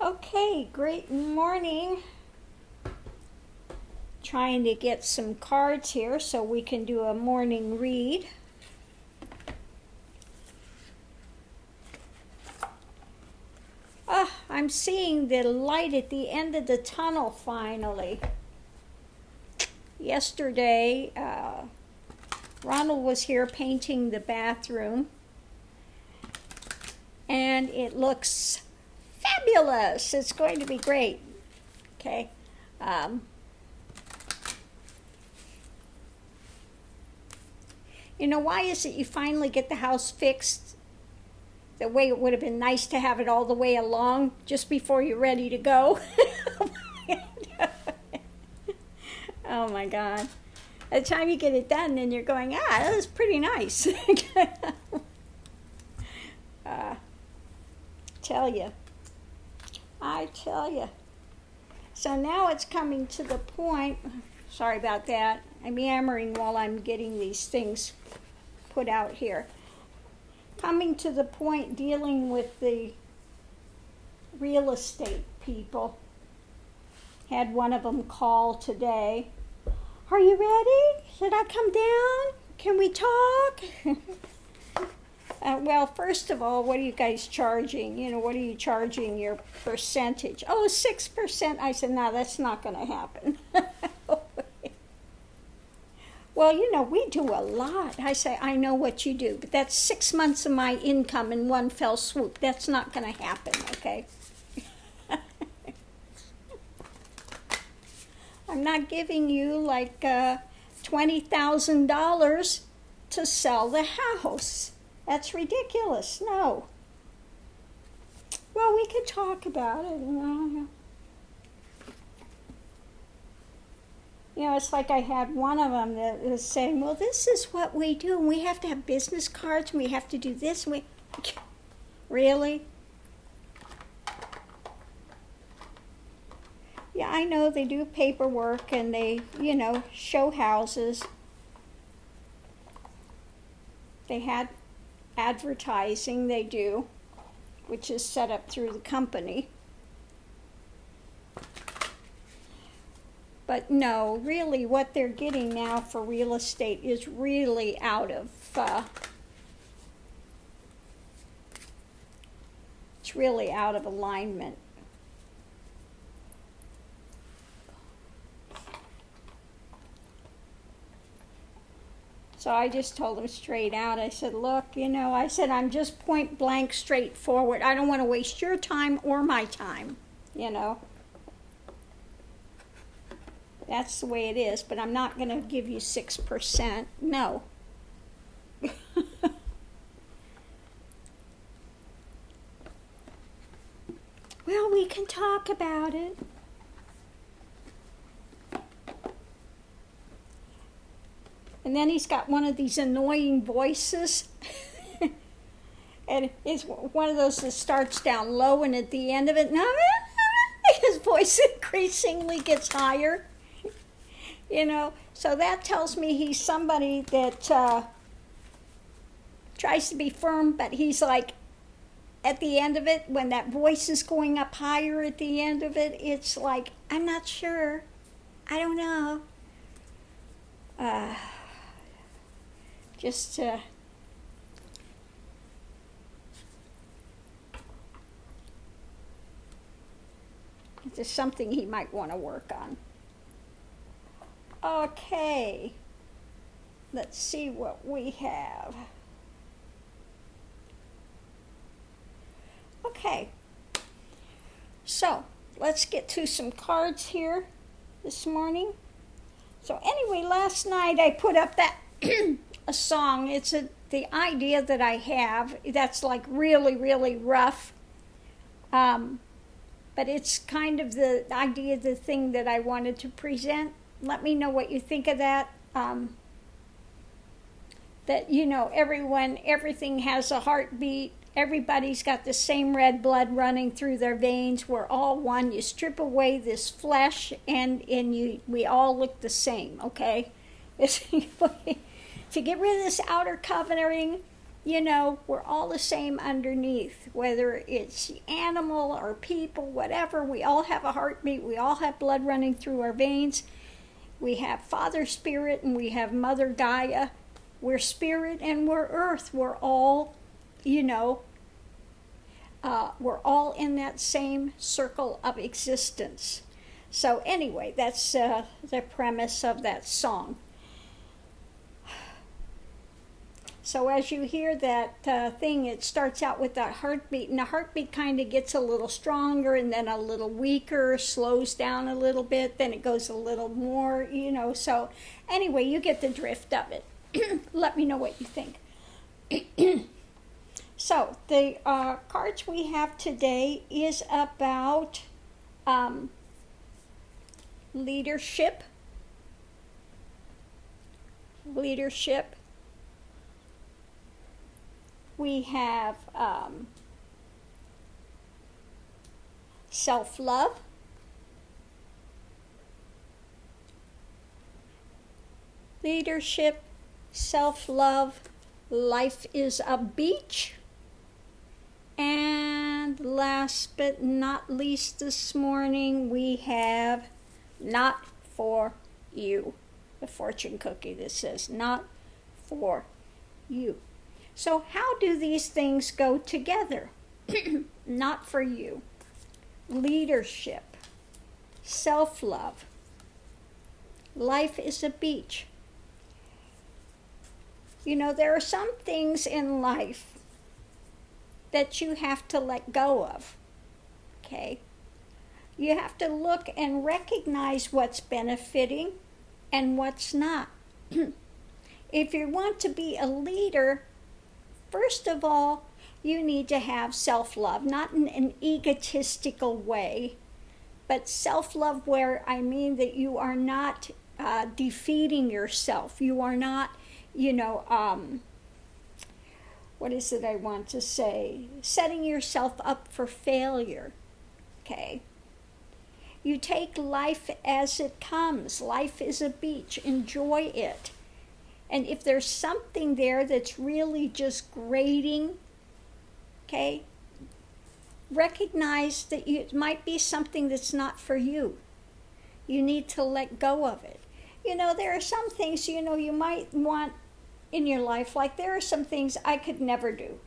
Okay, great morning. Trying to get some cards here so we can do a morning read. I'm seeing the light at the end of the tunnel finally. Yesterday, Ronald was here painting the bathroom, and it looks fabulous. It's going to be great. Okay. You know, why is it you finally get the house fixed the way it would have been nice to have it all the way along just before you're ready to go? Oh my God. By the time you get it done, then you're going, that was pretty nice. I tell you. So now it's coming to the point, sorry about that, I'm yammering while I'm getting these things put out here. Coming to the point dealing with the real estate people. Had one of them call today. Are you ready? Should I come down? Can we talk? Well, first of all, what are you guys charging? You know, what are you charging your percentage? Oh, 6%. I said, no, that's not going to happen. Well, you know, we do a lot. I say, I know what you do, but that's 6 months of my income in one fell swoop. That's not going to happen, okay? I'm not giving you like $20,000 to sell the house. That's ridiculous. No. Well, we could talk about it. You know, it's like I had one of them that was saying, well, this is what we do. And we have to have business cards. And we have to do this. And Really? Yeah, I know they do paperwork and they, you know, show houses. They had advertising, they do, which is set up through the company. But no, really what they're getting now for real estate is really out of, it's really out of alignment. So I just told him straight out, I said, look, you know, I said, I'm just point blank straightforward. I don't want to waste your time or my time, you know. That's the way it is, but I'm not going to give you 6%. No. Well, we can talk about it. And then he's got one of these annoying voices. And it's one of those that starts down low and at the end of it, his voice increasingly gets higher. You know, so that tells me he's somebody that tries to be firm, but he's like, at the end of it, when that voice is going up higher at the end of it, it's like, I'm not sure. I don't know. Just it's something he might want to work on. Okay, let's see what we have. Okay, so let's get to some cards here this morning. So anyway, last night I put up that a song. It's the idea that I have that's like really, really rough. But it's kind of the idea, the thing that I wanted to present. Let me know what you think of that. That, you know, everything has a heartbeat. Everybody's got the same red blood running through their veins. We're all one. You strip away this flesh and we all look the same, okay? If you get rid of this outer covering, we're all the same underneath, whether it's animal or people, whatever. We all have a heartbeat. We all have blood running through our veins. We have Father Spirit and we have Mother Gaia. We're spirit and we're earth. We're all, we're all in that same circle of existence. So anyway, that's the premise of that song. So as you hear that thing, it starts out with that heartbeat, and the heartbeat kind of gets a little stronger and then a little weaker, slows down a little bit, then it goes a little more, So anyway, you get the drift of it. Let me know what you think. So the cards we have today is about leadership. We have self-love. Leadership, self-love, life is a beach. And last but not least this morning, we have not for you. The fortune cookie that says not for you. So how do these things go together? Not for you. Leadership. Self-love. Life is a beach. There are some things in life that you have to let go of. Okay? You have to look and recognize what's benefiting and what's not. If you want to be a leader, first of all, you need to have self-love, not in an egotistical way, but self-love where I mean that you are not defeating yourself. You are not, what is it I want to say? Setting yourself up for failure, okay? You take life as it comes. Life is a beach. Enjoy it. And if there's something there that's really just grating, okay, recognize that it might be something that's not for you. You need to let go of it. There are some things, you might want in your life, like there are some things I could never do.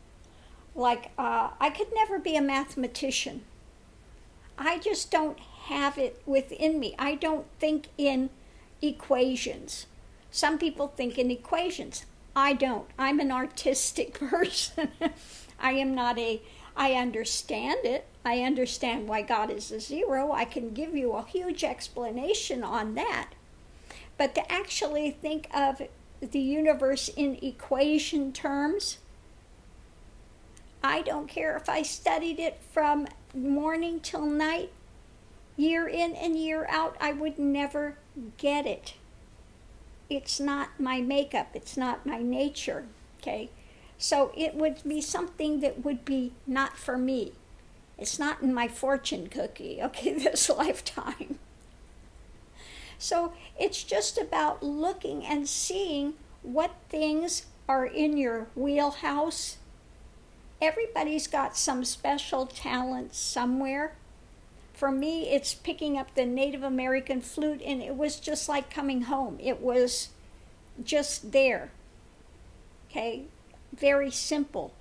Like, I could never be a mathematician. I just don't have it within me. I don't think in equations. Some people think in equations. I don't. I'm an artistic person. I understand it. I understand why God is a zero. I can give you a huge explanation on that. But to actually think of the universe in equation terms, I don't care if I studied it from morning till night, year in and year out, I would never get it. It's not my makeup. It's not my nature, okay? So it would be something that would be not for me. It's not in my fortune cookie, okay, this lifetime. So it's just about looking and seeing what things are in your wheelhouse. Everybody's got some special talent somewhere. For me, it's picking up the Native American flute, and it was just like coming home. It was just there, okay? Very simple.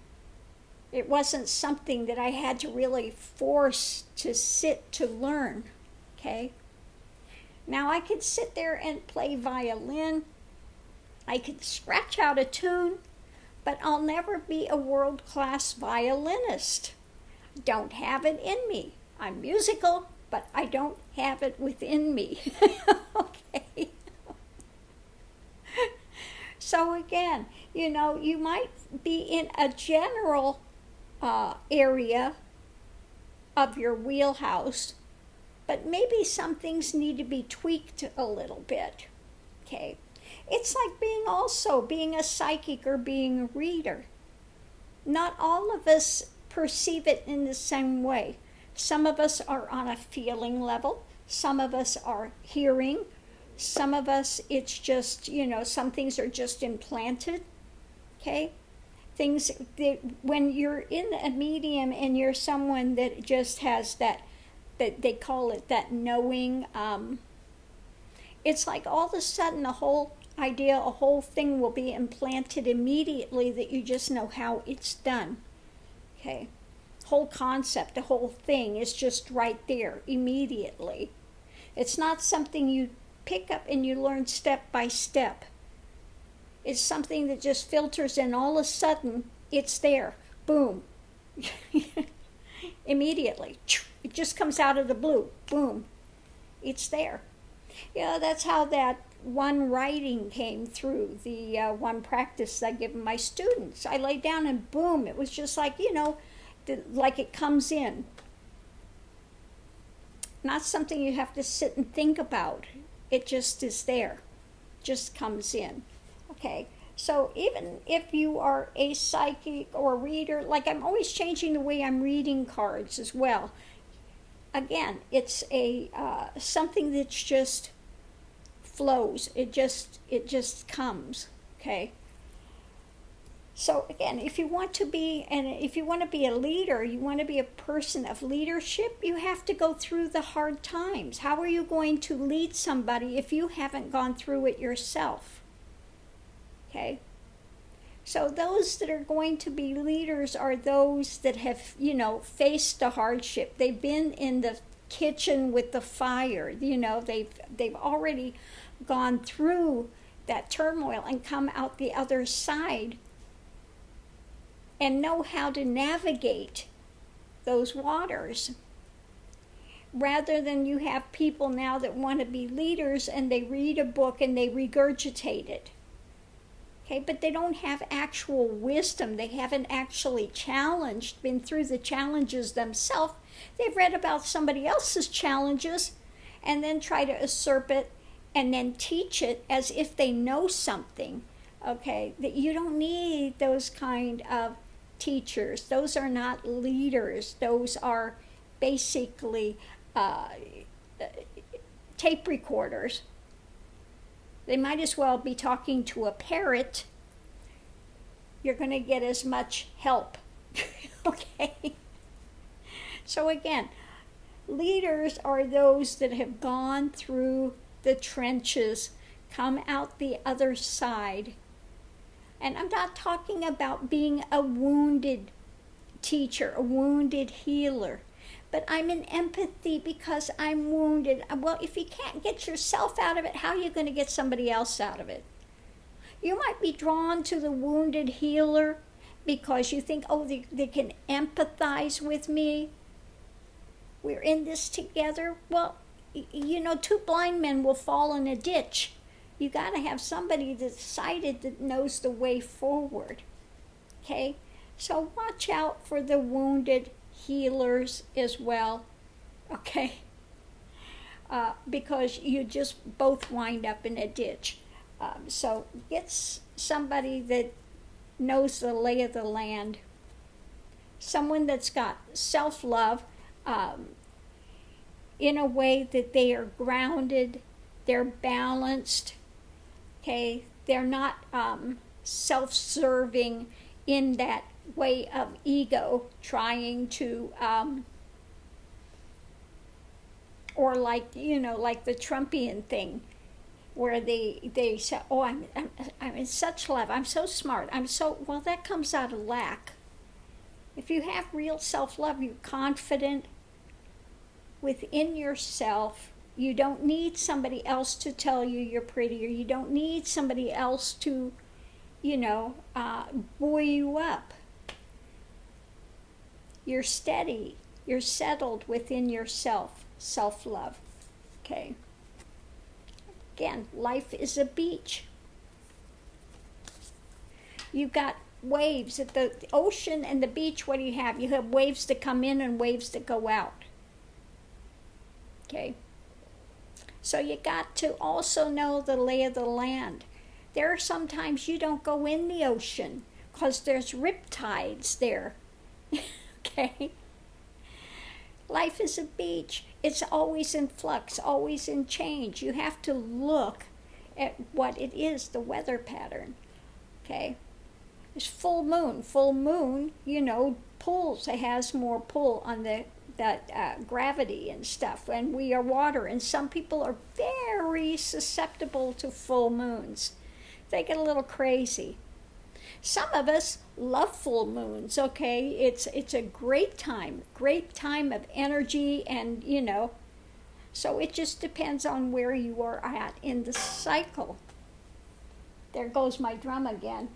It wasn't something that I had to really force to sit to learn, okay? Now, I could sit there and play violin. I could scratch out a tune, but I'll never be a world-class violinist. Don't have it in me. I'm musical, but I don't have it within me. Okay. So again, you might be in a general area of your wheelhouse, but maybe some things need to be tweaked a little bit. Okay. It's like being a psychic or being a reader. Not all of us perceive it in the same way. Some of us are on a feeling level. Some of us are hearing. Some of us, it's just, some things are just implanted. Okay? things that when you're in a medium and you're someone that just has that they call it that knowing, it's like all of a sudden a whole idea, a whole thing will be implanted immediately that you just know how it's done. Okay, whole concept, the whole thing is just right there immediately. It's not something you pick up and you learn step by step. It's something that just filters in. All of a sudden, it's there. Boom. Immediately. It just comes out of the blue. Boom. It's there. Yeah, that's how that one writing came through, the one practice I give my students. I lay down and boom, it was just like, like it comes in. Not something you have to sit and think about. It just is there. Just comes in. Okay, so even if you are a psychic or a reader, like I'm always changing the way I'm reading cards as well. Again, it's a something that's just flows. It just comes. Okay. So again, if you want to be a leader, you want to be a person of leadership, you have to go through the hard times. How are you going to lead somebody if you haven't gone through it yourself? Okay. So those that are going to be leaders are those that have, faced the hardship. They've been in the kitchen with the fire. They've already gone through that turmoil and come out the other side and know how to navigate those waters. Rather than you have people now that want to be leaders and they read a book and they regurgitate it. Okay, but they don't have actual wisdom. They haven't actually been through the challenges themselves. They've read about somebody else's challenges and then try to usurp it and then teach it as if they know something. Okay, that you don't need those kind of teachers. Those are not leaders. Those are basically tape recorders. They might as well be talking to a parrot. You're going to get as much help. Okay? So again, leaders are those that have gone through the trenches, come out the other side. And I'm not talking about being a wounded teacher, a wounded healer. But I'm in empathy because I'm wounded. Well, if you can't get yourself out of it, how are you going to get somebody else out of it? You might be drawn to the wounded healer because you think, they can empathize with me. We're in this together. Well, two blind men will fall in a ditch. You got to have somebody that's sighted that knows the way forward. Okay? So watch out for the wounded healers as well, okay? Because you just both wind up in a ditch. So get somebody that knows the lay of the land, someone that's got self-love in a way that they are grounded, they're balanced, okay? They're not self-serving in that way of ego, trying to or like the Trumpian thing where they say, I'm in such love, I'm so smart, well, that comes out of lack. If you have real self-love, you're confident within yourself. You don't need somebody else to tell you you're pretty, or you don't need somebody else to buoy you up. You're steady. You're settled within yourself. Self-love. Okay. Again, life is a beach. You've got waves at the ocean and the beach. What do you have? You have waves that come in and waves that go out. Okay. So you got to also know the lay of the land. There are sometimes you don't go in the ocean because there's riptides there. Okay? Life is a beach. It's always in flux, always in change. You have to look at what it is, the weather pattern. Okay? It's full moon. Full moon, pulls. It has more pull on that gravity and stuff. And we are water. And some people are very susceptible to full moons. They get a little crazy. Some of us love full moons, okay? It's a great time of energy, and so it just depends on where you are at in the cycle. There goes my drum again.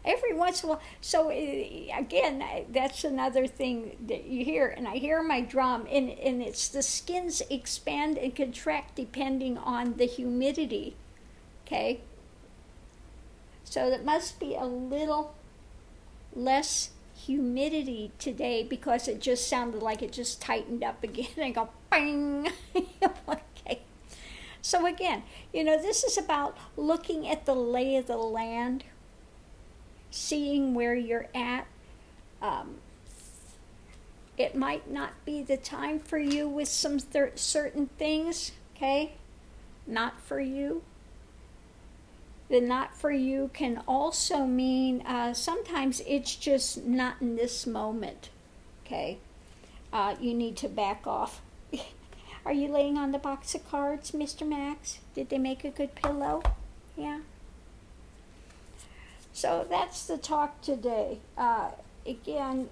Every once in a while. So again, that's another thing that you hear, and I hear my drum, and it's the skins expand and contract depending on the humidity, okay? So it must be a little less humidity today, because it just sounded like it just tightened up again and go bang. Okay. So again, this is about looking at the lay of the land, seeing where you're at. It might not be the time for you with some certain things, okay? Not for you. The not for you can also mean sometimes it's just not in this moment, okay? You need to back off. Are you laying on the box of cards, Mr. Max? Did they make a good pillow? Yeah? So that's the talk today. Again,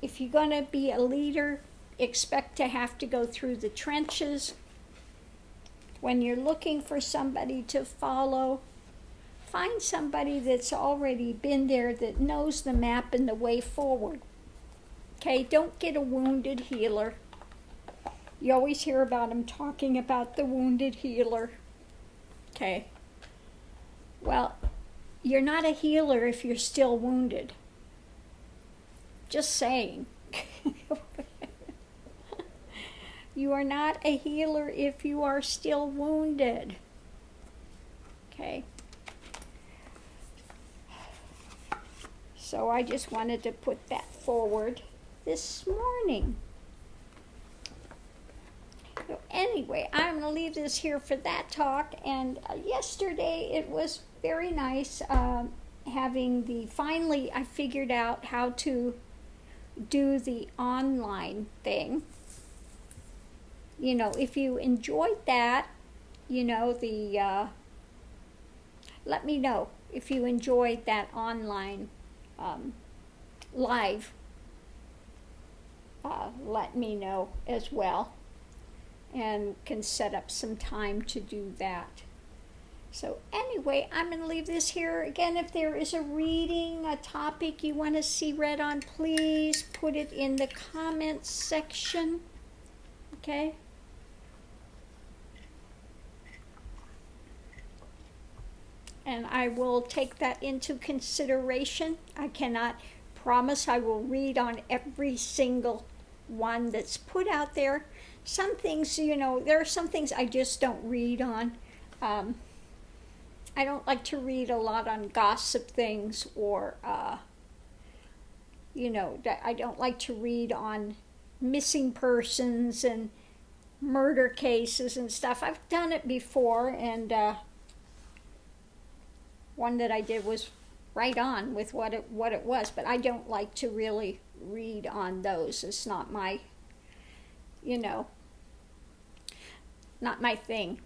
if you're going to be a leader, expect to have to go through the trenches. When you're looking for somebody to follow, find somebody that's already been there, that knows the map and the way forward. Okay, don't get a wounded healer. You always hear about them talking about the wounded healer. Okay. Well, you're not a healer if you're still wounded. Just saying. You are not a healer if you are still wounded. Okay. So I just wanted to put that forward this morning. So anyway, I'm going to leave this here for that talk. And yesterday it was very nice finally I figured out how to do the online thing. If you enjoyed that, let me know if you enjoyed that online live. Let me know as well, and can set up some time to do that. So anyway, I'm going to leave this here. Again, if there is a reading, a topic you want to see read on, please put it in the comments section. Okay? And I will take that into consideration. I cannot promise I will read on every single one that's put out there. Some things, there are some things I just don't read on. I don't like to read a lot on gossip things, or, I don't like to read on missing persons and murder cases and stuff. I've done it before, and one that I did was right on with what it was, but I don't like to really read on those. It's not my, not my thing.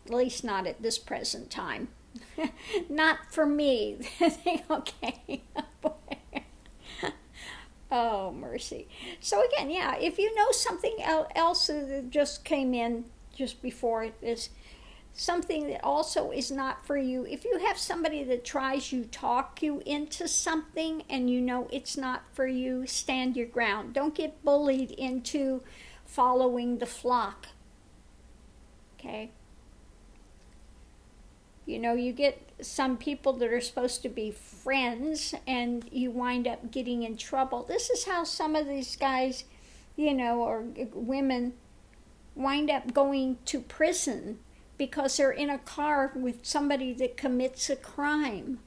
At least not at this present time. Not for me. Okay. Oh, mercy. So again, yeah, if you know something else that just came in just before this, something that also is not for you, if you have somebody that tries to talk you into something and it's not for you, stand your ground. Don't get bullied into following the flock. Okay? You get some people that are supposed to be friends, and you wind up getting in trouble. This is how some of these guys, or women, wind up going to prison, because they're in a car with somebody that commits a crime.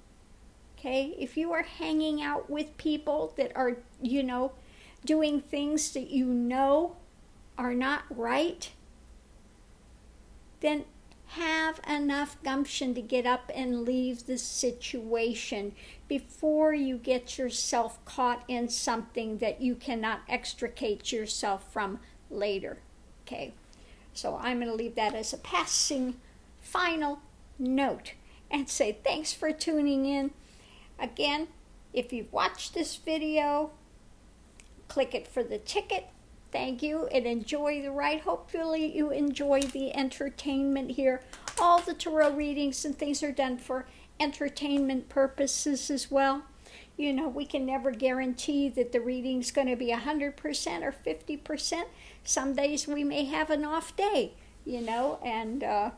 Okay? If you are hanging out with people that are, doing things that are not right, then have enough gumption to get up and leave the situation before you get yourself caught in something that you cannot extricate yourself from later. Okay, so I'm going to leave that as a passing final note and say thanks for tuning in. Again, if you've watched this video, click it for the ticket. Thank you, and enjoy the ride. Hopefully you enjoy the entertainment here. All the tarot readings and things are done for entertainment purposes as well. You know, we can never guarantee that the reading's going to be 100% or 50%. Some days we may have an off day, you know, and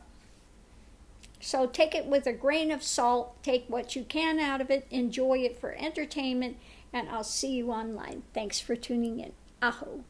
so take it with a grain of salt. Take what you can out of it. Enjoy it for entertainment, and I'll see you online. Thanks for tuning in. Aho.